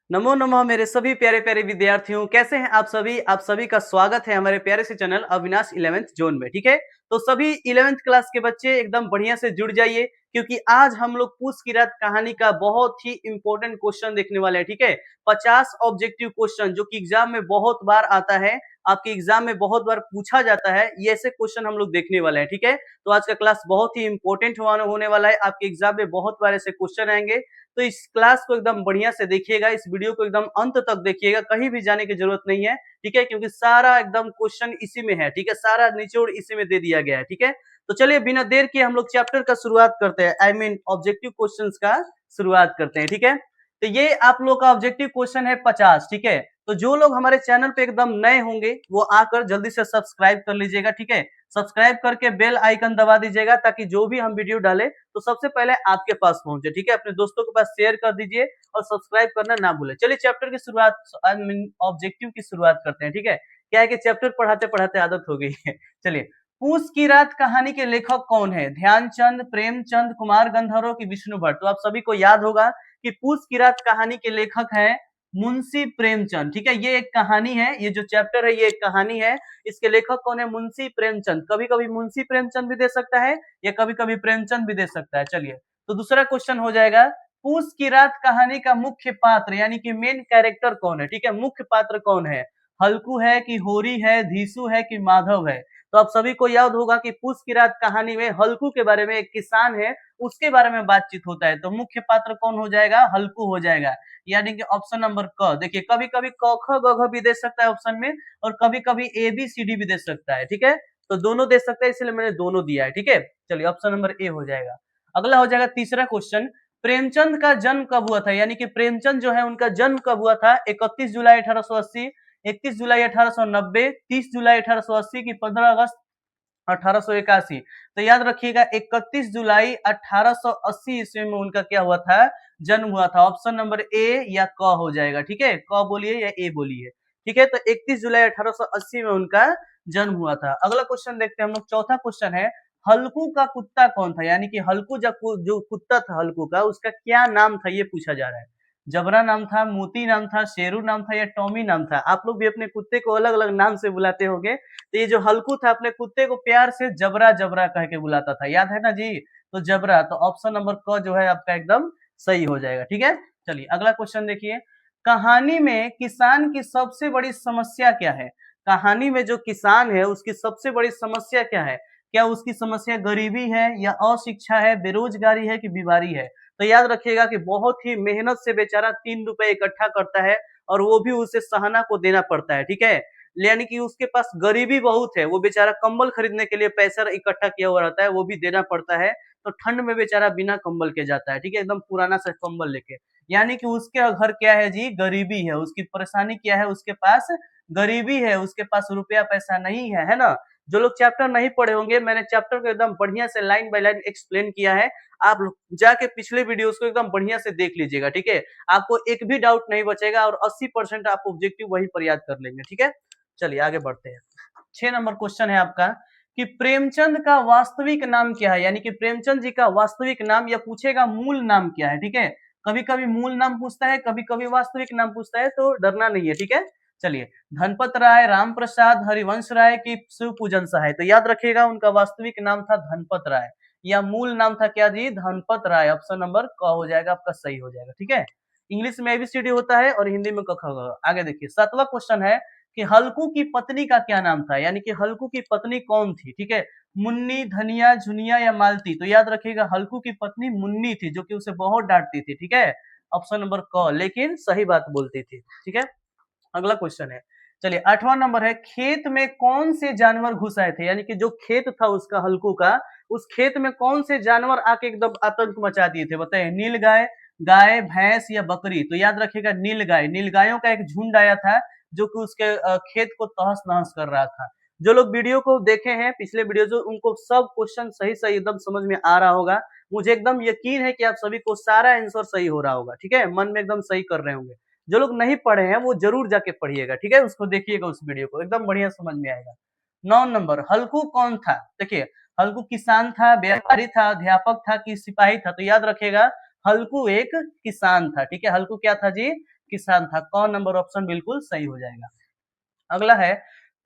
नमो नमः मेरे सभी प्यारे प्यारे विद्यार्थियों, कैसे हैं आप सभी। आप सभी का स्वागत है हमारे प्यारे से चैनल अविनाश 11th जोन में। ठीक है, तो सभी 11th क्लास के बच्चे एकदम बढ़िया से जुड़ जाइए, क्योंकि आज हम लोग पूस की रात कहानी का बहुत ही इंपॉर्टेंट क्वेश्चन देखने वाले हैं। ठीक है, 50 ऑब्जेक्टिव क्वेश्चन जो कि एग्जाम में बहुत बार आता है, आपके एग्जाम में बहुत बार पूछा जाता है, ये ऐसे क्वेश्चन हम लोग देखने वाले हैं। ठीक है, तो आज का क्लास बहुत ही इंपॉर्टेंट होने वाला है, आपके एग्जाम में बहुत बार ऐसे क्वेश्चन आएंगे। तो इस क्लास को एकदम बढ़िया से देखिएगा, इस वीडियो को एकदम अंत तक देखिएगा, कहीं भी जाने की जरूरत नहीं है। ठीक है, क्योंकि सारा एकदम क्वेश्चन इसी में है। ठीक है, सारा निचोड़ इसी में दे दिया गया है। ठीक है, तो चलिए बिना देर के हम लोग चैप्टर का शुरुआत करते हैं, आई मीन ऑब्जेक्टिव क्वेश्चंस का शुरुआत करते हैं। ठीक है, तो ये आप लोग का ऑब्जेक्टिव क्वेश्चन है 50। ठीक है, तो जो लोग हमारे चैनल पे एकदम नए होंगे वो आकर जल्दी से सब्सक्राइब कर लीजिएगा। ठीक है, सब्सक्राइब करके बेल आइकन दबा दीजिएगा, ताकि जो भी हम वीडियो डालें तो सबसे पहले आपके पास पहुंचे। ठीक है, अपने दोस्तों के पास शेयर कर दीजिए और सब्सक्राइब करना ना भूलें। चलिए चैप्टर की शुरुआत, ऑब्जेक्टिव की शुरुआत करते हैं। ठीक है, क्या है कि चैप्टर पढ़ाते पढ़ाते आदत हो गई है। चलिए, पूस की रात कहानी के लेखक कौन है? ध्यानचंद, प्रेमचंद, कुमार गंधर्व की विष्णु भट्ट? तो आप सभी को याद होगा कि पूस की रात कहानी के लेखक हैं मुंशी प्रेमचंद। ठीक है, ये एक कहानी है, ये जो चैप्टर है ये एक कहानी है। इसके लेखक कौन है? मुंशी प्रेमचंद। कभी कभी मुंशी प्रेमचंद भी दे सकता है या कभी कभी प्रेमचंद भी दे सकता है। चलिए, तो दूसरा क्वेश्चन हो जाएगा, पूस की रात कहानी का मुख्य पात्र यानी कि मेन कैरेक्टर कौन है? ठीक है, मुख्य पात्र कौन है? हल्कू है कि होरी है, धीसू है कि माधव है? तो आप सभी को याद होगा कि पूस की रात कहानी में हल्कू के बारे में, एक किसान है उसके बारे में बातचीत होता है। तो मुख्य पात्र कौन हो जाएगा? हल्कू हो जाएगा, यानी कि ऑप्शन नंबर क। देखिए, कभी कभी क ख ग घ भी दे सकता है ऑप्शन में, और कभी कभी ए बी सी डी भी दे सकता है। ठीक है, तो दोनों दे सकता है, इसलिए मैंने दोनों दिया है। ठीक है, चलिए ऑप्शन नंबर ए हो जाएगा। अगला हो जाएगा तीसरा क्वेश्चन, प्रेमचंद का जन्म कब हुआ था? यानी कि प्रेमचंद जो है उनका जन्म कब हुआ था? 31 जुलाई 1880, 31 जुलाई 1890, 30 जुलाई 1880 की 15 अगस्त 1881? तो याद रखिएगा 31 जुलाई 1880 ईस्वी में उनका क्या हुआ था? जन्म हुआ था। ऑप्शन नंबर ए या क हो जाएगा। ठीक है, क बोलिए या ए बोलिए। ठीक है, तो 31 जुलाई 1880 में उनका जन्म हुआ था। अगला क्वेश्चन देखते हैं हम लोग, चौथा क्वेश्चन है, हल्कू का कुत्ता कौन था? यानी कि हल्कू जो कुत्ता था हल्कू का, उसका क्या नाम था, ये पूछा जा रहा है। जबरा नाम था, मोती नाम था, शेरू नाम था या टॉमी नाम था? आप लोग भी अपने कुत्ते को अलग अलग नाम से बुलाते होंगे, तो ये जो हल्कू था अपने कुत्ते को प्यार से जबरा जबरा कह के बुलाता था, याद है ना जी? तो जबरा, तो ऑप्शन नंबर क जो है आपका एकदम सही हो जाएगा। ठीक है, चलिए अगला क्वेश्चन देखिए, कहानी में किसान की सबसे बड़ी समस्या क्या है? कहानी में जो किसान है उसकी सबसे बड़ी समस्या क्या है? क्या उसकी समस्या गरीबी है या अशिक्षा है, बेरोजगारी है कि बीमारी है? तो याद रखिएगा कि बहुत ही मेहनत से बेचारा 3 रुपए इकट्ठा करता है, और वो भी उसे सहना को देना पड़ता है। ठीक है, यानी कि उसके पास गरीबी बहुत है, वो बेचारा कंबल खरीदने के लिए पैसा इकट्ठा किया हुआ रहता है, वो भी देना पड़ता है। तो ठंड में बेचारा बिना कंबल के जाता है। ठीक है, एकदम पुराना सा कंबल लेके, यानी कि उसके घर क्या है जी? गरीबी है। उसकी परेशानी क्या है? उसके पास गरीबी है, उसके पास रुपया पैसा नहीं है, है ना? जो लोग चैप्टर नहीं पढ़े होंगे, मैंने चैप्टर को एकदम बढ़िया से लाइन बाय लाइन एक्सप्लेन किया है। आप जाके पिछले वीडियोस को एकदम बढ़िया से देख लीजिएगा। ठीक है, आपको एक भी डाउट नहीं बचेगा, और 80% आप ऑब्जेक्टिव वही पर याद कर लेंगे। ठीक है, चलिए आगे बढ़ते हैं। 6 नंबर क्वेश्चन है आपका कि प्रेमचंद का वास्तविक नाम क्या है? यानी कि प्रेमचंद जी का वास्तविक नाम, या पूछेगा मूल नाम क्या है। ठीक है, कभी कभी मूल नाम पूछता है, कभी कभी वास्तविक नाम पूछता है, तो डरना नहीं है। ठीक है, चलिए, धनपत राय, राम प्रसाद, हरिवंश राय की शिव पूजन सहाय? तो याद रखिएगा उनका वास्तविक नाम था धनपत राय, या मूल नाम था क्या जी? धनपत राय। ऑप्शन नंबर क हो जाएगा आपका, सही हो जाएगा। ठीक है, इंग्लिश में एबीसीडी होता है और हिंदी में क ख ग। आगे देखिए, 7वां क्वेश्चन है कि हल्कू की पत्नी का क्या नाम था? यानी कि हल्कू की पत्नी कौन थी? ठीक है, मुन्नी, धनिया, झुनिया या मालती? तो याद रखिएगा हल्कू की पत्नी मुन्नी थी, जो कि उसे बहुत डांटती थी। ठीक है, ऑप्शन नंबर क, लेकिन सही बात बोलती थी। ठीक है, अगला क्वेश्चन है, चलिए 8वां नंबर है, खेत में कौन से जानवर घुस आए थे? यानी कि जो खेत था उसका हल्कू का, उस खेत में कौन से जानवर आके एकदम आतंक मचा दिए थे? बताइए, नील गाय, गाय, भैंस या बकरी? तो याद रखिएगा नीलगाय, नीलगायों का एक झुंड आया था, जो कि उसके खेत को तहस नहस कर रहा था। जो लोग वीडियो को देखे हैं पिछले वीडियो, जो उनको सब क्वेश्चन सही सही एकदम समझ में आ रहा होगा। मुझे एकदम यकीन है कि आप सभी को सारा आंसर सही हो रहा होगा। ठीक है, मन में एकदम सही कर रहे होंगे। जो लोग नहीं पढ़े हैं वो जरूर जाके पढ़िएगा। ठीक है, उसको देखिएगा, उस वीडियो को एकदम बढ़िया समझ में आएगा। 9 नंबर, हल्कू कौन था? देखिए, हल्कू किसान था, व्यापारी था, अध्यापक था कि सिपाही था? तो याद रखेगा हल्कू एक किसान था। ठीक है, हल्कू क्या था जी? किसान था। कौन नंबर ऑप्शन बिल्कुल सही हो जाएगा। अगला है,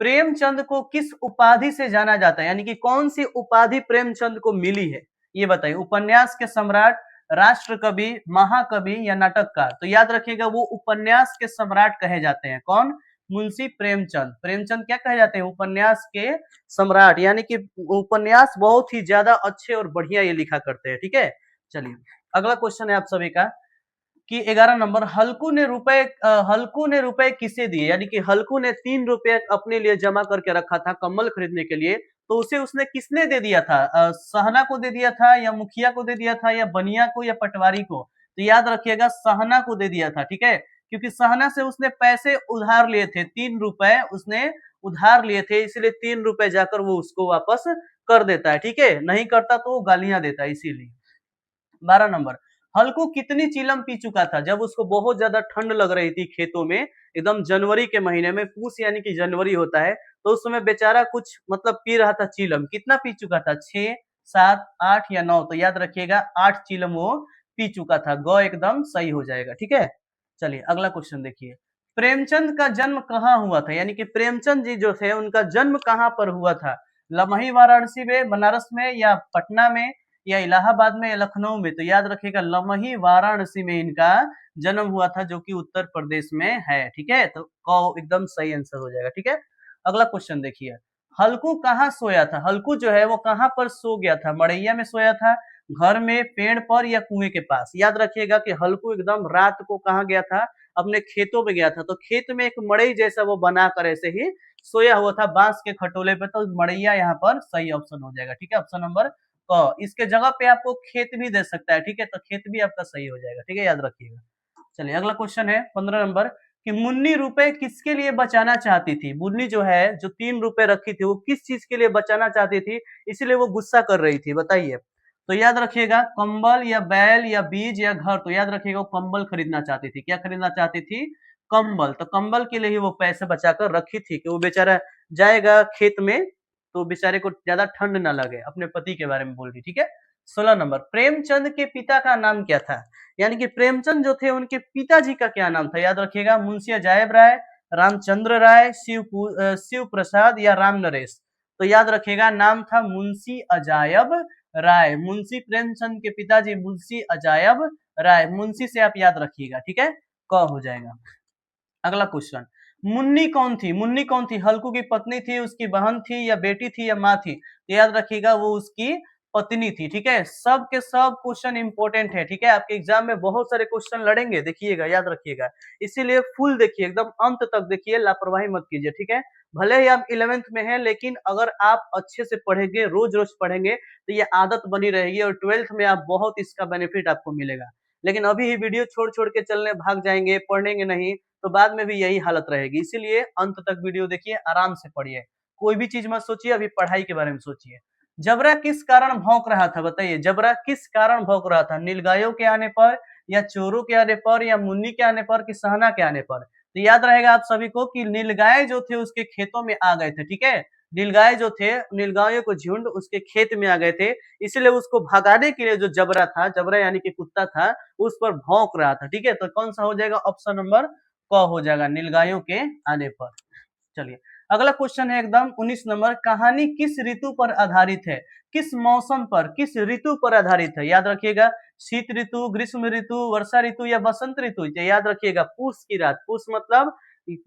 प्रेमचंद को किस उपाधि से जाना जाता है, यानी कि कौन सी उपाधि प्रेमचंद को मिली है, ये बताइए। उपन्यास के सम्राट, राष्ट्र कवि, महाकवि या नाटककार। तो याद रखिएगा वो उपन्यास के सम्राट कहे जाते हैं। कौन? मुंशी प्रेमचंद। प्रेमचंद क्या कहे जाते हैं? उपन्यास के सम्राट, यानी कि उपन्यास बहुत ही ज्यादा अच्छे और बढ़िया ये लिखा करते हैं। ठीक है, चलिए अगला क्वेश्चन है आप सभी का कि 11 नंबर, हल्कू ने रुपए किसे दिए, यानी कि हल्कू ने 3 रुपए अपने लिए जमा करके रखा था कम्बल खरीदने के लिए, तो उसे उसने किसने दे दिया था? सहना को दे दिया था, या मुखिया को दे दिया था, या बनिया को, या पटवारी को? तो याद रखिएगा सहना को दे दिया था। ठीक है, क्योंकि सहना से उसने पैसे उधार लिए थे, 3 रुपए उसने उधार लिए थे, इसलिए 3 रुपए जाकर वो उसको वापस कर देता है। ठीक है, नहीं करता तो वो गालियां देता है, इसीलिए। 12 नंबर, हल्कू कितनी चीलम पी चुका था जब उसको बहुत ज्यादा ठंड लग रही थी खेतों में, एकदम जनवरी के महीने में, पूस यानी कि जनवरी होता है, तो उस समय बेचारा कुछ मतलब पी रहा था चीलम। कितना पी चुका था? 6, 7, 8 या 9? तो याद रखिएगा 8 चीलम वो पी चुका था। ग एकदम सही हो जाएगा। ठीक है, चलिए अगला क्वेश्चन देखिए। प्रेमचंद का जन्म कहाँ हुआ था, यानी कि प्रेमचंद जी जो थे उनका जन्म कहाँ पर हुआ था? लमही वाराणसी में, बनारस में, या पटना में, या इलाहाबाद में, या लखनऊ में? तो याद रखिएगा लमही वाराणसी में इनका जन्म हुआ था, जो कि उत्तर प्रदेश में है। ठीक है, तो क एकदम सही आंसर हो जाएगा। ठीक है, अगला क्वेश्चन देखिए। हल्कू कहाँ सोया था? हल्कू जो है वो कहाँ पर सो गया था? मड़ैया में सोया था, घर में, पेड़ पर, या कुएं के पास? याद रखिएगा कि हल्कू एकदम रात को कहाँ गया था? अपने खेतों में गया था। तो खेत में एक मड़ई जैसा वो बनाकर ऐसे ही सोया हुआ था बांस के खटोले पे, तो मड़ैया यहाँ पर सही ऑप्शन हो जाएगा। ठीक है, ऑप्शन नंबर क। इसके जगह पे आपको खेत भी दे सकता है। ठीक है, तो खेत भी आपका सही हो जाएगा। ठीक है, याद रखिएगा। चलिए अगला क्वेश्चन है 15 नंबर, कि मुन्नी रुपए किसके लिए बचाना चाहती थी? मुन्नी जो है, जो 3 रुपए रखी थी, वो किस चीज के लिए बचाना चाहती थी, इसलिए वो गुस्सा कर रही थी, बताइए। तो याद रखिएगा कंबल, या बैल, या बीज, या घर? तो याद रखिएगा वो कंबल खरीदना चाहती थी। क्या खरीदना चाहती थी? कंबल। तो कंबल के लिए ही वो पैसे बचाकर रखी थी कि वो बेचारा जाएगा खेत में तो बेचारे को ज्यादा ठंड ना लगे। अपने पति के बारे में बोल रही। ठीक है, 16 नंबर, प्रेमचंद के पिता का नाम क्या था? यानी कि प्रेमचंद जो थे उनके पिताजी का क्या नाम था? याद रखिएगा मुंशी अजायब राय, रामचंद्र राय, शिव प्रसाद, या राम नरेश? तो याद रखिएगा नाम था मुंशी अजायब राय। मुंशी प्रेमचंद के पिताजी मुंशी अजायब राय। मुंशी से आप याद रखिएगा। ठीक है, क हो जाएगा। अगला क्वेश्चन, मुन्नी कौन थी? मुन्नी कौन थी? हल्कू की पत्नी थी, उसकी बहन थी, या बेटी थी, या माँ थी? तो याद रखिएगा वो उसकी पत्नी थी। ठीक है, सब के सब क्वेश्चन इंपॉर्टेंट है। ठीक है, आपके एग्जाम में बहुत सारे क्वेश्चन लड़ेंगे, देखिएगा, याद रखिएगा। इसीलिए फुल देखिए, एकदम अंत तक देखिए, लापरवाही मत कीजिए। ठीक है, भले ही आप 11th में हैं, लेकिन अगर आप अच्छे से पढ़ेंगे, रोज रोज पढ़ेंगे, तो ये आदत बनी रहेगी और 12th में आप बहुत इसका बेनिफिट आपको मिलेगा। लेकिन अभी ही वीडियो छोड़ छोड़ के चलने भाग जाएंगे, पढ़ेंगे नहीं, तो बाद में भी यही हालत रहेगी। इसीलिए अंत तक वीडियो देखिए, आराम से पढ़िए, कोई भी चीज मत सोचिए, अभी पढ़ाई के बारे में सोचिए। जबरा किस कारण भौंक रहा था? बताइए, जबरा किस कारण भौंक रहा था? नीलगायों के आने पर, या चोरों के आने पर, या मुन्नी के आने पर, कि सहना के आने पर? तो याद रहेगा आप सभी को कि नीलगाय जो थे उसके खेतों में आ गए थे। ठीक है, नीलगाय जो थे, नीलगायों को झुंड उसके खेत में आ गए थे, इसलिए उसको भगाने के लिए जो जबरा था, जबरा यानी कि कुत्ता था, उस पर भौंक रहा था। ठीक है, तो कौन सा हो जाएगा? ऑप्शन नंबर क हो जाएगा, नीलगायों के आने पर। चलिए अगला क्वेश्चन है एकदम 19 नंबर, कहानी किस ऋतु पर आधारित है? किस मौसम पर, किस ऋतु पर आधारित है? याद रखिएगा शीत ऋतु, ग्रीष्म ऋतु, वर्षा ऋतु, या बसंत ऋतु? याद रखिएगा पूस की रात। पूस मतलब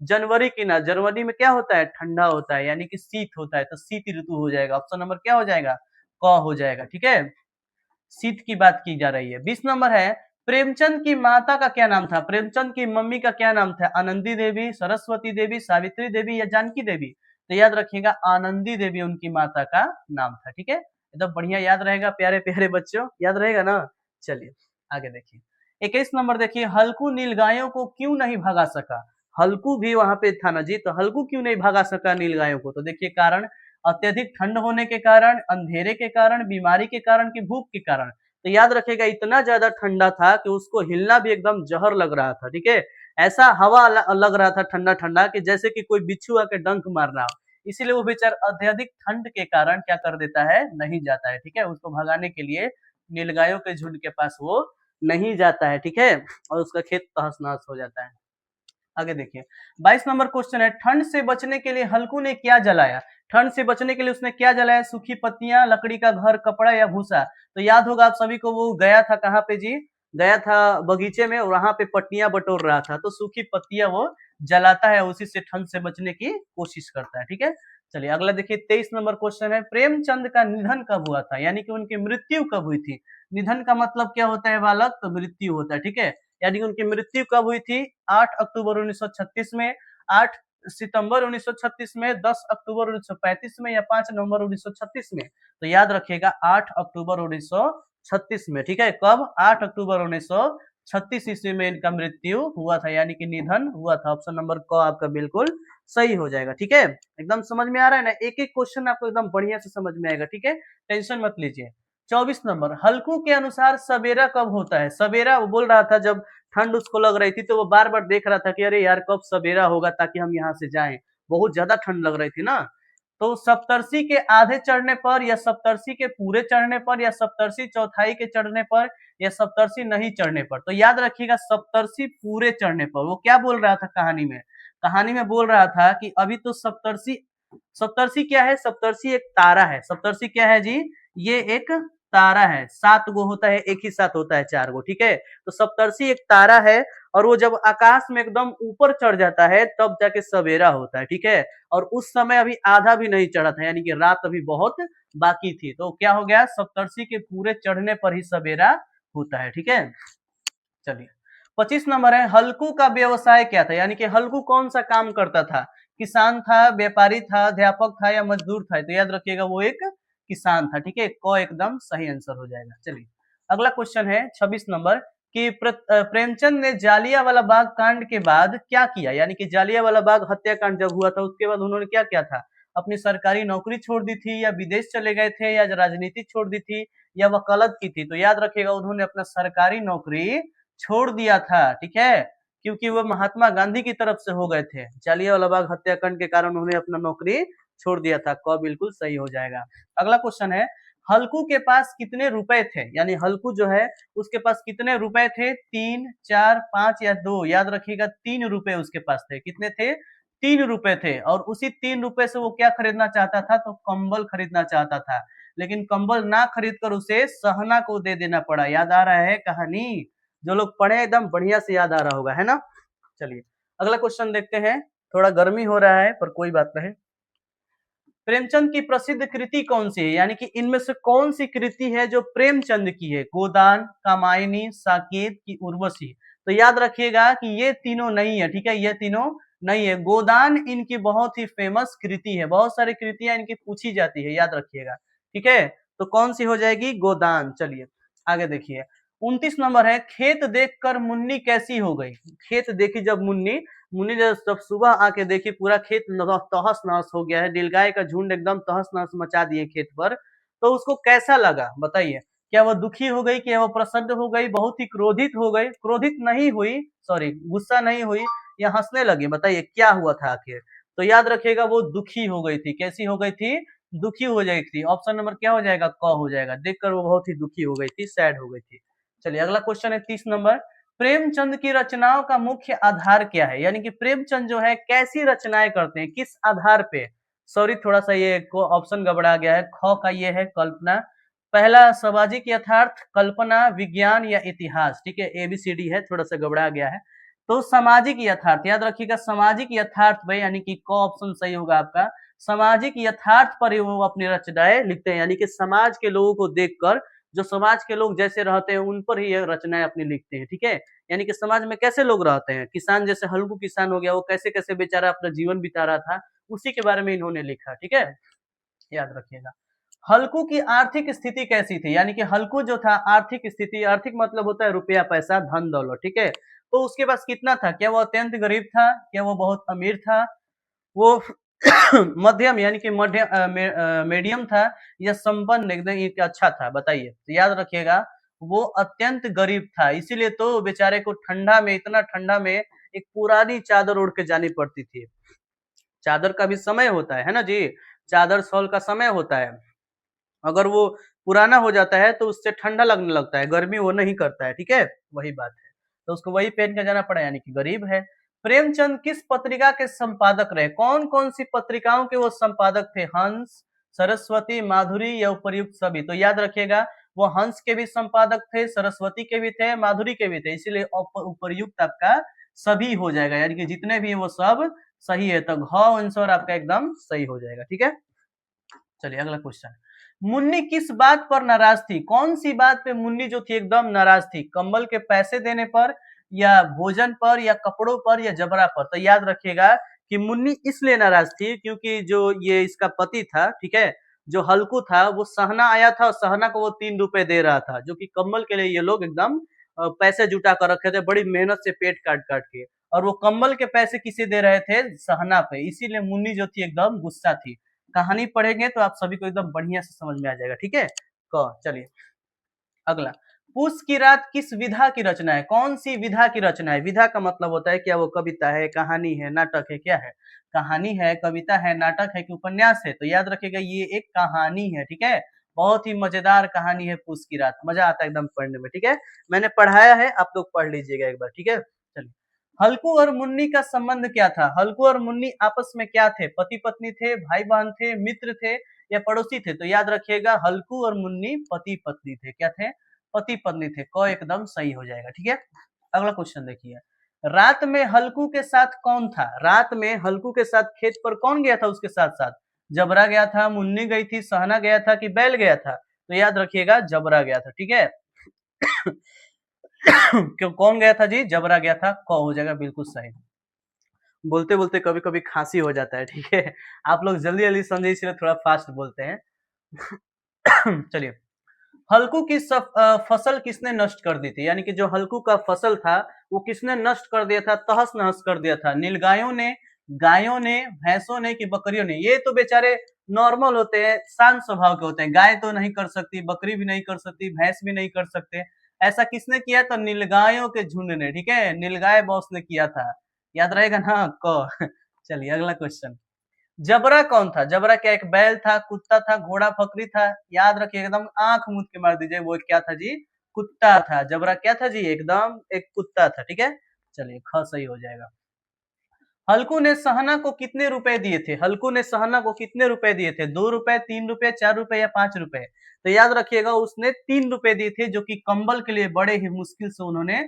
जनवरी की ना, जनवरी में क्या होता है? ठंडा होता है, यानी कि शीत होता है, तो शीत ऋतु हो जाएगा। ऑप्शन नंबर क्या हो जाएगा? क हो जाएगा। ठीक है, शीत की बात की जा रही है। 20 नंबर है, प्रेमचंद की माता का क्या नाम था? प्रेमचंद की मम्मी का क्या नाम था? आनंदी देवी, सरस्वती देवी, सावित्री देवी, या जानकी देवी? तो याद रखिएगा आनंदी देवी उनकी माता का नाम था। ठीक है, एकदम बढ़िया याद रहेगा प्यारे प्यारे बच्चों, याद रहेगा ना। चलिए आगे देखिए, 21 नंबर देखिए, हल्कू नीलगायों को क्यों नहीं भगा सका? हल्कू भी वहां पे था ना जी, तो हल्कू क्यों नहीं भगा सका नीलगायों को? तो देखिए कारण, अत्यधिक ठंड होने के कारण, अंधेरे के कारण, बीमारी के कारण, की भूख के कारण? तो याद रखेगा इतना ज्यादा ठंडा था कि उसको हिलना भी एकदम जहर लग रहा था। ठीक है, ऐसा हवा लग रहा था ठंडा ठंडा कि जैसे कि कोई बिच्छू आके डंक मार रहा हो। इसीलिए वो बेचारा अत्यधिक ठंड के कारण क्या कर देता है? नहीं जाता है। ठीक है, उसको भगाने के लिए नीलगायों के झुंड के पास वो नहीं जाता है। ठीक है, और उसका खेत तहस नहस हो जाता है। आगे देखिए 22 नंबर क्वेश्चन है, ठंड से बचने के लिए हल्कू ने क्या जलाया? ठंड से बचने के लिए उसने क्या जलाया? सूखी पत्तियां, लकड़ी का घर, कपड़ा या भूसा? तो याद होगा आप सभी को, वो गया था कहाँ पे जी? गया था बगीचे में और वहां पे पत्तियां बटोर रहा था, तो सूखी पत्तियां वो जलाता है, उसी से ठंड से बचने की कोशिश करता है। ठीक है, चलिए अगला देखिए 23 नंबर क्वेश्चन है, प्रेमचंद का निधन कब हुआ था? यानी कि उनकी मृत्यु कब हुई थी? निधन का मतलब क्या होता है बालक? तो मृत्यु होता है। ठीक है, यानी कि उनकी मृत्यु कब हुई थी? 8 अक्टूबर 1936 में, 8 सितंबर 1936 में, 10 अक्टूबर 1935 में या 5 नवंबर 1936 में? तो याद रखिएगा 8 अक्टूबर 1936 में। ठीक है, कब? 8 अक्टूबर 1936 ईस्वी में इनका मृत्यु हुआ था, यानी कि निधन हुआ था। ऑप्शन नंबर क आपका बिल्कुल सही हो जाएगा। ठीक है, एकदम समझ में आ रहा है ना? एक एक क्वेश्चन आपको एकदम बढ़िया से समझ में आएगा। ठीक है, टेंशन मत लीजिए। 24 नंबर, हल्कू के अनुसार सवेरा कब होता है? सवेरा वो बोल रहा था जब ठंड उसको लग रही थी तो वो बार बार देख रहा था कि अरे यार कब सवेरा होगा ताकि हम यहाँ से जाएं, बहुत ज्यादा ठंड लग रही थी ना। तो सप्तर्षि के आधे चढ़ने पर या सप्तर्षि के पूरे चढ़ने पर या सप्तर्षि चौथाई के चढ़ने पर या सप्तर्षि नहीं चढ़ने पर? तो याद रखिएगा सप्तर्षि पूरे चढ़ने पर। वो क्या बोल रहा था कहानी में? कहानी में बोल रहा था कि अभी तो सप्तर्षि, सप्तर्षि क्या है? सप्तर्षि एक तारा है। सप्तर्षि क्या है जी? ये एक तारा है। 7 गो होता है, एक ही साथ होता है 4 गो। ठीक है, तो सप्तर्षि एक तारा है और वो जब आकाश में एकदम ऊपर चढ़ जाता है तब जाके सवेरा होता है। ठीक है, और उस समय अभी आधा भी नहीं चढ़ा था, यानी कि रात अभी बहुत बाकी थी। तो क्या हो गया? सप्तर्षि के पूरे चढ़ने पर ही सवेरा होता है। ठीक है, चलिए 25 नंबर है, हल्कू का व्यवसाय क्या था? यानी कि हल्कू कौन सा काम करता था? किसान था, व्यापारी था, अध्यापक था या मजदूर था? तो याद रखिएगा वो एक किसान था। ठीक है, क एकदम सही आंसर हो जाएगा। चलिए अगला क्वेश्चन है 26 नंबर कि प्रेमचंद ने जालियांवाला बाग कांड के बाद क्या किया? यानी कि जालियांवाला बाग हत्याकांड जब हुआ था उसके बाद उन्होंने क्या किया था? अपनी सरकारी नौकरी छोड़ दी थी या विदेश चले गए थे या राजनीति छोड़ दी थी या वकालत की थी? तो याद रखिएगा उन्होंने अपना सरकारी नौकरी छोड़ दिया था। ठीक है, क्योंकि वो महात्मा गांधी की तरफ से हो गए थे। जालियांवाला बाग हत्याकांड के कारण उन्होंने अपना नौकरी छोड़ दिया था। क बिल्कुल सही हो जाएगा। अगला क्वेश्चन है, हल्कू के पास कितने रुपए थे? यानी हल्कू जो है उसके पास कितने रुपए थे? 3, 4, 5 या 2? याद रखिएगा 3 रुपए उसके पास थे। कितने थे? 3 रुपए थे। और उसी 3 रुपए से वो क्या खरीदना चाहता था? तो कंबल खरीदना चाहता था, लेकिन कंबल ना खरीद कर उसे सहना को दे देना पड़ा। याद आ रहा है कहानी? जो लोग पढ़े एकदम बढ़िया से याद आ रहा होगा, है ना? चलिए अगला क्वेश्चन देखते हैं। थोड़ा गर्मी हो रहा है पर कोई बात नहीं। प्रेमचंद की प्रसिद्ध कृति कौन सी है? यानी कि इनमें से कौन सी कृति है जो प्रेमचंद की है? गोदान, कामायनी, साकेत की उर्वशी? तो याद रखिएगा कि ये तीनों नहीं है। ठीक है, ये तीनों नहीं है। गोदान इनकी बहुत ही फेमस कृति है, बहुत सारी कृतियां इनकी पूछी जाती है, याद रखिएगा। ठीक है, तो कौन सी हो जाएगी? गोदान। चलिए आगे देखिए 29 नंबर है, खेत देखकर मुन्नी कैसी हो गई? खेत देखी जब मुन्नी, मुन्नी जब सुबह आके देखी पूरा खेत तहस नहस हो गया है, नीलगाय का झुंड एकदम तहस नहस मचा दिए खेत पर, तो उसको कैसा लगा बताइए? क्या वो दुखी हो गई, क्या वो प्रसन्न हो गई, बहुत ही क्रोधित हो गई? क्रोधित नहीं हुई, सॉरी गुस्सा नहीं हुई, या हंसने लगी? बताइए क्या हुआ था आखिर? तो याद रखिएगा वो दुखी हो गई थी। कैसी हो गई थी? दुखी हो गई थी। ऑप्शन नंबर क्या हो जाएगा? क हो जाएगा। देखकर वो बहुत ही दुखी हो गई थी, सैड हो गई थी। चलिए अगला क्वेश्चन है 30 नंबर, प्रेमचंद की रचनाओं का मुख्य आधार क्या है? यानी कि प्रेमचंद जो है कैसी रचनाएं करते हैं, किस आधार पे? सॉरी थोड़ा सा ये ऑप्शन गड़बड़ा गया है। ख का ये है कल्पना, पहला सामाजिक यथार्थ, कल्पना, विज्ञान या इतिहास? ठीक है, एबीसीडी है, थोड़ा सा गड़बड़ा गया है। तो सामाजिक यथार्थ, याद रखिएगा सामाजिक यथार्थ भाई, यानी कि क ऑप्शन सही होगा आपका। सामाजिक यथार्थ पर वो अपनी रचनाएं लिखते हैं, यानी कि समाज के लोगों को देखकर, जो समाज के लोग जैसे रहते हैं उन पर ही ये रचनाएं अपनी लिखते हैं। ठीक है, यानी कि समाज में कैसे लोग रहते हैं, किसान जैसे हल्कू किसान हो गया, वो कैसे कैसे बेचारा अपना जीवन बिता रहा था, उसी के बारे में इन्होंने लिखा। ठीक है, याद रखिएगा। हल्कू की आर्थिक स्थिति कैसी थी? यानी कि हल्कू जो था आर्थिक स्थिति, आर्थिक मतलब होता है रुपया पैसा धन दौलत। ठीक है, तो उसके पास कितना था? क्या वो अत्यंत गरीब था, क्या वो बहुत अमीर था, वो मध्यम यानी कि मीडियम था, या संपन्न एकदम एक अच्छा था? बताइए। तो याद रखिएगा वो अत्यंत गरीब था, इसीलिए तो बेचारे को ठंडा में, इतना ठंडा में एक पुरानी चादर ओढ़ के जानी पड़ती थी। चादर का भी समय होता है ना जी, चादर शॉल का समय होता है। अगर वो पुराना हो जाता है तो उससे ठंडा लगने लगता है, गर्मी वो नहीं करता है। ठीक है, वही बात है, तो उसको वही पहन के जाना पड़ा, यानी कि गरीब है। प्रेमचंद किस पत्रिका के संपादक रहे? कौन कौन सी पत्रिकाओं के वो संपादक थे? हंस, सरस्वती, माधुरी या उपर्युक्त सभी? तो याद रखिएगा वो हंस के भी संपादक थे, सरस्वती के भी थे, माधुरी के भी थे, इसीलिए उपर्युक्त आपका सभी हो जाएगा, यानी कि जितने भी वो सब सही है। तो घ आंसर आपका एकदम सही हो जाएगा। ठीक है, चलिए अगला क्वेश्चन। मुन्नी किस बात पर नाराज थी? कौन सी बात पे मुन्नी जो थी एकदम नाराज थी? कंबल के पैसे देने पर, या भोजन पर, या कपड़ों पर, या जबरा पर? तो याद रखिएगा कि मुन्नी इसलिए नाराज थी क्योंकि जो ये इसका पति था, ठीक है, जो हल्कू था, वो सहना आया था और सहना को वो 3 रुपए दे रहा था, जो कि कंबल के लिए ये लोग एकदम पैसे जुटा कर रखे थे बड़ी मेहनत से, पेट काट काट के। और वो कंबल के पैसे किसे दे रहे थे? सहना पे। इसीलिए मुन्नी जो थी एकदम गुस्सा थी। कहानी पढ़ेंगे तो आप सभी को एकदम बढ़िया से समझ में आ जाएगा। ठीक है, चलिए अगला। पूस की रात किस विधा की रचना है? कौन सी विधा की रचना है? विधा का मतलब होता है क्या वो कविता है, कहानी है, नाटक है, क्या है? कहानी है, कविता है, नाटक है कि उपन्यास है? तो याद रखिएगा ये एक कहानी है। ठीक है, बहुत ही मजेदार कहानी है पूस की रात, मजा आता है एकदम पढ़ने में। ठीक है, मैंने पढ़ाया है, आप लोग पढ़ लीजिएगा एक बार। ठीक है, चलिए। हल्कू और मुन्नी का संबंध क्या था? हल्कू और मुन्नी आपस में क्या थे? पति पत्नी थे, भाई बहन थे, मित्र थे, या पड़ोसी थे? तो याद रखिएगा हल्कू और मुन्नी पति पत्नी थे। क्या थे? पति पत्नी थे। क एकदम सही हो जाएगा। ठीक है, अगला क्वेश्चन देखिए। रात में हल्कू के साथ कौन था? रात में हल्कू के साथ खेत पर कौन गया था उसके साथ साथ? जबरा गया था, मुन्नी गई थी, सहना गया था, कि बैल गया था? तो याद रखिएगा जबरा गया था। ठीक है क्यों कौन गया था जी? जबरा गया था। क हो जाएगा बिल्कुल सही। बोलते बोलते कभी कभी खांसी हो जाता है। ठीक है, आप लोग जल्दी जल्दी समझे इसलिए थोड़ा फास्ट बोलते हैं। चलिए, हल्कू की फसल किसने नष्ट कर दी थी? यानी कि जो हल्कू का फसल था वो किसने नष्ट कर दिया था, तहस नहस कर दिया था? नीलगायों ने, गायों ने, भैंसों ने, कि बकरियों ने? ये तो बेचारे नॉर्मल होते हैं, शांत स्वभाव के होते हैं। गाय तो नहीं कर सकती, बकरी भी नहीं कर सकती, भैंस भी नहीं कर सकते। ऐसा किसने किया? तो नीलगायों के झुंड ने। ठीक है, नीलगाय बॉस ने किया था। याद रहेगा ना? क चलिए अगला क्वेश्चन। जबरा कौन था? जबरा क्या एक बैल था, कुत्ता था, घोड़ा, बकरी था? याद रखिए, एकदम आंख मूंद के मार दीजिए, वो क्या था जी? कुत्ता था। जबरा क्या था जी? एकदम एक कुत्ता था। ठीक है, चलिए ख सही हो जाएगा। हल्कू ने सहना को कितने रुपए दिए थे? हल्कू ने सहना को कितने रुपए दिए थे? 2 रुपए, 3 रुपए, 4 रुपए, या 5 रुपए? तो याद रखिएगा उसने 3 रुपए दिए थे, जो कि कंबल के लिए बड़े ही मुश्किल से उन्होंने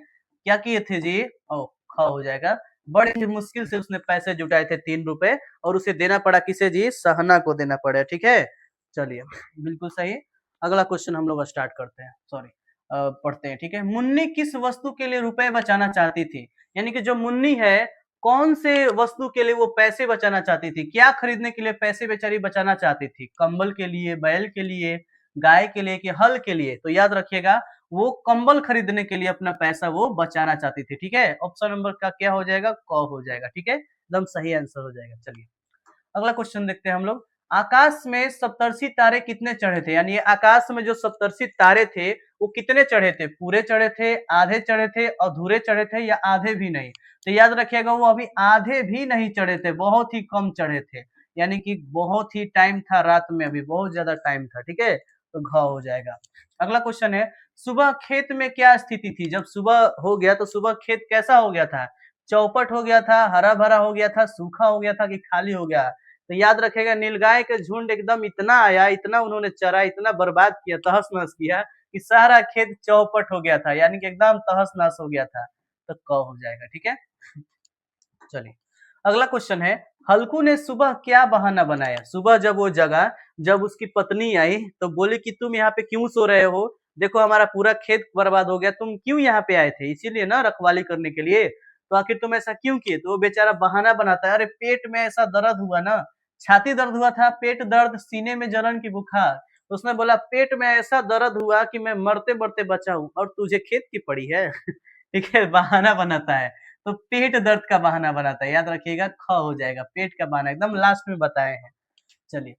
क्या किए थे जी? ओ, ख हो जाएगा। बड़े ही मुश्किल से उसने पैसे जुटाए थे 3 रुपए, और उसे देना पड़ा किसे जी? सहना को देना पड़ा। ठीक है, चलिए बिल्कुल सही। अगला क्वेश्चन हम लोग स्टार्ट करते हैं, सॉरी पढ़ते हैं। ठीक है, मुन्नी किस वस्तु के लिए रुपए बचाना चाहती थी? यानी कि जो मुन्नी है, कौन से वस्तु के लिए वो पैसे बचाना चाहती थी? क्या खरीदने के लिए पैसे बेचारी बचाना चाहती थी? कंबल के लिए, बैल के लिए, गाय के लिए, कि हल के लिए? तो याद रखिएगा वो कंबल खरीदने के लिए अपना पैसा वो बचाना चाहती थी। ठीक है, ऑप्शन नंबर का क्या हो जाएगा? क हो जाएगा। ठीक है, एकदम सही आंसर हो जाएगा। चलिए अगला क्वेश्चन देखते हैं हम लोग। आकाश में सप्तर्षि तारे कितने चढ़े थे? यानी आकाश में जो सप्तर्षि तारे थे वो कितने चढ़े थे? पूरे चढ़े थे, आधे चढ़े थे, अधूरे चढ़े थे, या आधे भी नहीं? तो याद रखिएगा वो अभी आधे भी नहीं चढ़े थे, बहुत ही कम चढ़े थे। यानी कि बहुत ही टाइम था, रात में अभी बहुत ज्यादा टाइम था। ठीक है, तो घ हो जाएगा। अगला क्वेश्चन है, सुबह खेत में क्या स्थिति थी? जब सुबह हो गया तो सुबह खेत कैसा हो गया था? चौपट हो गया था, हरा भरा हो गया था, सूखा हो गया था, कि खाली हो गया? तो याद रखेगा नीलगाय के झुंड एकदम इतना आया, इतना उन्होंने चरा, इतना बर्बाद किया, तहस नहस किया, कि सारा खेत चौपट हो गया था, यानी कि एकदम तहस नहस हो गया था। तो क हो जाएगा। ठीक है, चलिए अगला क्वेश्चन है, हल्कू ने सुबह क्या बहाना बनाया? सुबह जब वो जगा, जब उसकी पत्नी आई तो बोली कि तुम यहाँ पे क्यों सो रहे हो? देखो हमारा पूरा खेत बर्बाद हो गया, तुम क्यों यहाँ पे आए थे? इसीलिए ना, रखवाली करने के लिए। तो आखिर तुम ऐसा क्यों किए? तो वो बेचारा बहाना बनाता है, अरे पेट में ऐसा दर्द हुआ ना, छाती दर्द हुआ था, पेट दर्द, सीने में जलन की बुखार। तो उसने बोला पेट में ऐसा दर्द हुआ कि मैं मरते मरते बचा हूँ, और तुझे खेत की पड़ी है। ठीक है, बहाना बनाता है। तो पेट दर्द का बहाना बनाता है। याद रखिएगा ख हो जाएगा, पेट का बहाना एकदम लास्ट में बताए हैं। चलिए,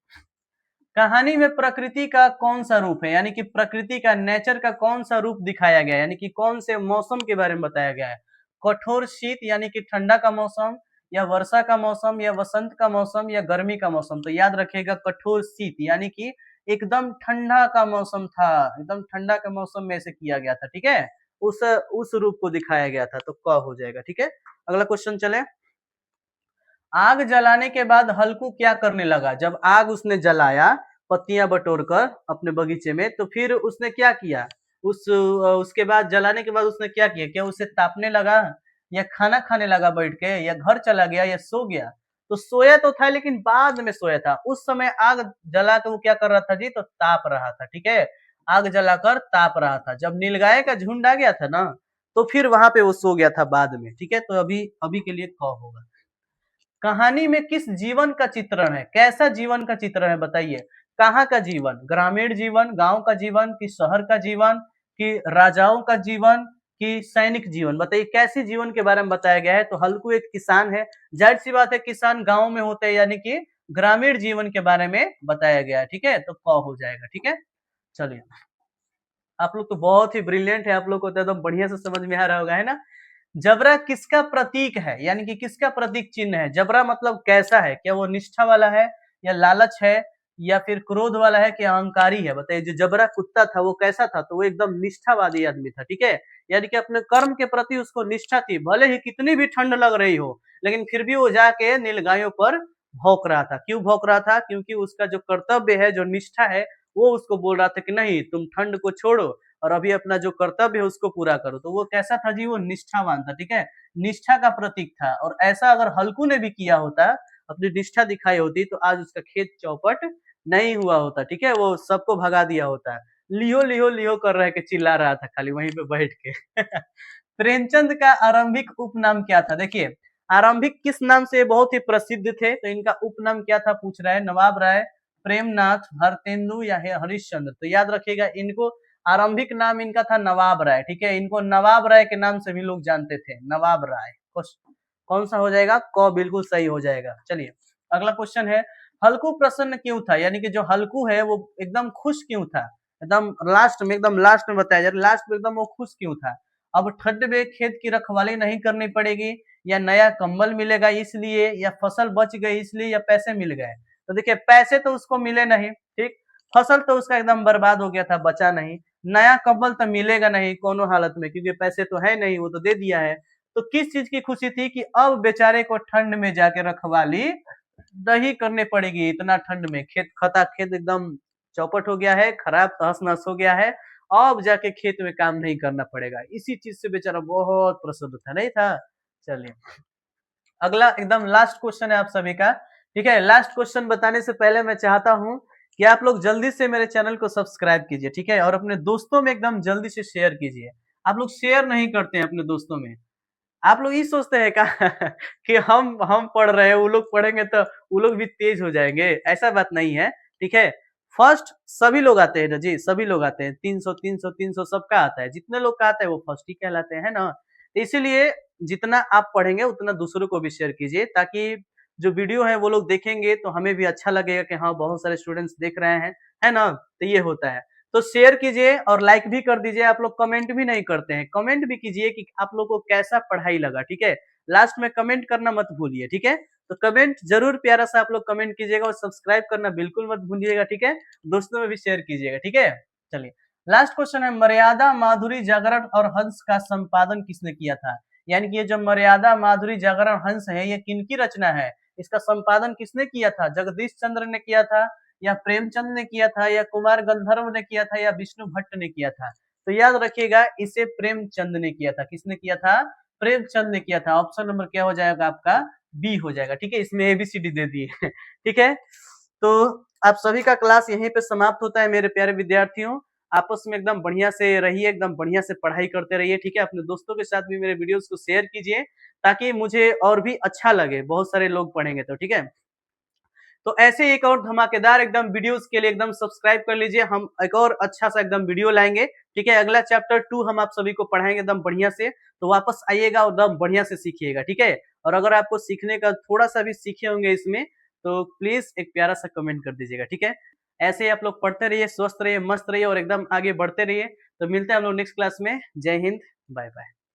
कहानी में प्रकृति का कौन सा रूप है? यानी कि प्रकृति का, नेचर का कौन सा रूप दिखाया गया है? यानी कि कौन से मौसम के बारे में बताया गया है? कठोर शीत यानी कि ठंडा का मौसम, या वर्षा का मौसम, या वसंत का मौसम, या गर्मी का मौसम? तो याद रखिएगा कठोर शीत, यानी कि एकदम ठंडा का मौसम था, एकदम ठंडा का मौसम में ऐसे किया गया था। ठीक है, उस रूप को दिखाया गया था, तो क हो जाएगा। ठीक है, अगला क्वेश्चन चले। आग जलाने के बाद हल्कू क्या करने लगा? जब आग उसने जलाया पत्तियां बटोरकर अपने बगीचे में, तो फिर उसने क्या किया? उसके बाद जलाने के बाद उसने क्या किया? क्या उसे तापने लगा, या खाना खाने लगा बैठ के, या घर चला गया, या सो गया? तो सोया तो था, लेकिन बाद में सोया था। उस समय आग जला के वो क्या कर रहा था जी? तो ताप रहा था। ठीक है, आग जलाकर ताप रहा था। जब नीलगाय का झुंड आ गया था ना, तो फिर वहां पे वो सो गया था बाद में। ठीक है, तो अभी अभी के लिए क होगा। कहानी में किस जीवन का चित्रण है? कैसा जीवन का चित्रण है बताइए? कहाँ का जीवन? ग्रामीण जीवन, गांव का जीवन, कि शहर का जीवन, कि राजाओं का जीवन, कि सैनिक जीवन? बताइए कैसे जीवन के बारे में बताया गया है। तो हल्कू एक किसान है, जाहिर सी बात है किसान गांव में होते हैं, यानी कि ग्रामीण जीवन के बारे में बताया गया है। ठीक है, तो क हो जाएगा। ठीक है, चलिए, आप लोग तो बहुत ही ब्रिलियंट है, आप लोग को तो एकदम बढ़िया से समझ में आ रहा होगा, है ना? जबरा किसका प्रतीक है, यानी कि किसका प्रतीक चिन्ह है? जबरा मतलब कैसा है? क्या वो निष्ठा वाला है, या लालच है, या फिर क्रोध वाला है, कि अहंकारी है? बताइए, जो जबरा कुत्ता था वो कैसा था? तो वो एकदम निष्ठावादी आदमी था। ठीक है, यानी कि अपने कर्म के प्रति उसको निष्ठा थी, भले ही कितनी भी ठंड लग रही हो, लेकिन फिर भी वो जाके नीलगायों पर भौंक रहा था। क्यों भौंक रहा था? क्योंकि उसका जो कर्तव्य है, जो निष्ठा है, वो उसको बोल रहा था कि नहीं, तुम ठंड को छोड़ो और अभी अपना जो कर्तव्य है उसको पूरा करो। तो वो कैसा था जी? वो निष्ठावान था। ठीक है, निष्ठा का प्रतीक था। और ऐसा अगर हल्कू ने भी किया होता, अपनी निष्ठा दिखाई होती, तो आज उसका खेत चौपट नहीं हुआ होता। ठीक है, वो सबको भगा दिया होता। लियो लियो लियो कर रहे के चिल्ला रहा था खाली वहीं पे बैठ के। प्रेमचंद का आरंभिक उपनाम क्या था? देखिए, आरंभिक किस नाम से बहुत ही प्रसिद्ध थे, तो इनका उपनाम क्या था पूछ रहा है। नवाब राय, प्रेमनाथ, हरतेंदु, या हरिश्चंद्र? तो याद रखिएगा, इनको आरंभिक नाम इनका था नवाब राय। ठीक है, इनको नवाब राय के नाम से भी लोग जानते थे, नवाब राय। कौन सा हो जाएगा? क बिल्कुल सही हो जाएगा। चलिए, अगला क्वेश्चन है, हल्कू प्रसन्न क्यों था? यानी कि जो हल्कू है वो एकदम खुश क्यों था? एकदम लास्ट में बताया जा रहा है, लास्ट में एकदम वो खुश क्यों था? अब ठंड में खेत की रखवाली नहीं करनी पड़ेगी, या नया कंबल मिलेगा इसलिए, या फसल बच गई इसलिए, या पैसे मिल गए? तो देखिए, पैसे तो उसको मिले नहीं, ठीक, फसल तो उसका एकदम बर्बाद हो गया था, बचा नहीं, नया कंबल तो मिलेगा नहीं कोनो हालत में, क्योंकि पैसे तो है नहीं, वो तो दे दिया है। तो किस चीज की खुशी थी? कि अब बेचारे को ठंड में जाके रखवाली नहीं करनी पड़ेगी। इतना ठंड में खेत खेत एकदम चौपट हो गया है, खराब तहस नहस हो गया है, अब जाके खेत में काम नहीं करना पड़ेगा। इसी चीज से बेचारा बहुत प्रसन्न था, नहीं था? चलिए, अगला एकदम लास्ट क्वेश्चन है आप सभी का। ठीक है, लास्ट क्वेश्चन बताने से पहले मैं चाहता हूं कि आप लोग जल्दी से मेरे चैनल को सब्सक्राइब कीजिए। ठीक है, और अपने दोस्तों में एकदम जल्दी से शेयर कीजिए। आप लोग शेयर नहीं करते हैं अपने दोस्तों में। आप लोग ये सोचते हैं क्या कि हम पढ़ रहे हैं, वो लोग पढ़ेंगे तो वो लोग भी तेज हो जाएंगे? ऐसा बात नहीं है। ठीक है, फर्स्ट सभी लोग आते हैं ना जी, सभी लोग आते हैं। 300 300 300 सबका आता है, जितने लोग का आता है वो फर्स्ट ही कहलाते हैं ना। इसीलिए जितना आप पढ़ेंगे उतना दूसरों को भी शेयर कीजिए, ताकि जो वीडियो है वो लोग देखेंगे तो हमें भी अच्छा लगेगा कि हाँ, बहुत सारे स्टूडेंट्स देख रहे हैं, है ना? तो ये होता है। तो शेयर कीजिए और लाइक भी कर दीजिए। आप लोग कमेंट भी नहीं करते हैं, कमेंट भी कीजिए कि आप लोग को कैसा पढ़ाई लगा। ठीक है, लास्ट में कमेंट करना मत भूलिए। ठीक है, तो कमेंट जरूर प्यारा सा आप लोग कमेंट कीजिएगा, और सब्सक्राइब करना बिल्कुल मत भूलिएगा। ठीक है, दोस्तों में भी शेयर कीजिएगा। ठीक है, चलिए, लास्ट क्वेश्चन है, मर्यादा, माधुरी, जागरण और हंस का संपादन किसने किया था? यानी कि ये जो मर्यादा, माधुरी, जागरण, हंस है, ये किनकी रचना है? इसका संपादन किसने किया था? जगदीश चंद्र ने किया था, या प्रेमचंद ने किया था, या कुमार गंधर्व ने किया था, या विष्णु भट्ट ने किया था? तो याद रखिएगा, इसे प्रेमचंद ने किया था। किसने किया था? प्रेमचंद ने किया था। ऑप्शन नंबर क्या हो जाएगा आपका? बी हो जाएगा। ठीक है, इसमें एबीसीडी दे दिए। ठीक है, तो आप सभी का क्लास यहीं पे समाप्त होता है मेरे प्यारे विद्यार्थियों। आपस में एकदम बढ़िया से रहिए, एकदम बढ़िया से पढ़ाई करते रहिए। ठीक है, अपने दोस्तों के साथ भी मेरे वीडियोस को शेयर कीजिए, ताकि मुझे और भी अच्छा लगे, बहुत सारे लोग पढ़ेंगे तो। ठीक है, तो ऐसे एक और धमाकेदार एकदम वीडियोस के लिए एकदम सब्सक्राइब कर लीजिए। हम एक और अच्छा सा एकदम वीडियो लाएंगे। ठीक है, अगला चैप्टर 2 हम आप सभी को पढ़ाएंगे एकदम बढ़िया से, तो वापस आइएगा और एकदम बढ़िया से सीखिएगा। ठीक है, और अगर आपको सीखने का थोड़ा सा भी सीखे होंगे इसमें, तो प्लीज एक प्यारा सा कमेंट कर दीजिएगा। ठीक है, ऐसे ही आप लोग पढ़ते रहिए, स्वस्थ रहिए, मस्त रहिए और एकदम आगे बढ़ते रहिए। तो मिलते हैं हम लोग नेक्स्ट क्लास में। जय हिंद, बाय बाय।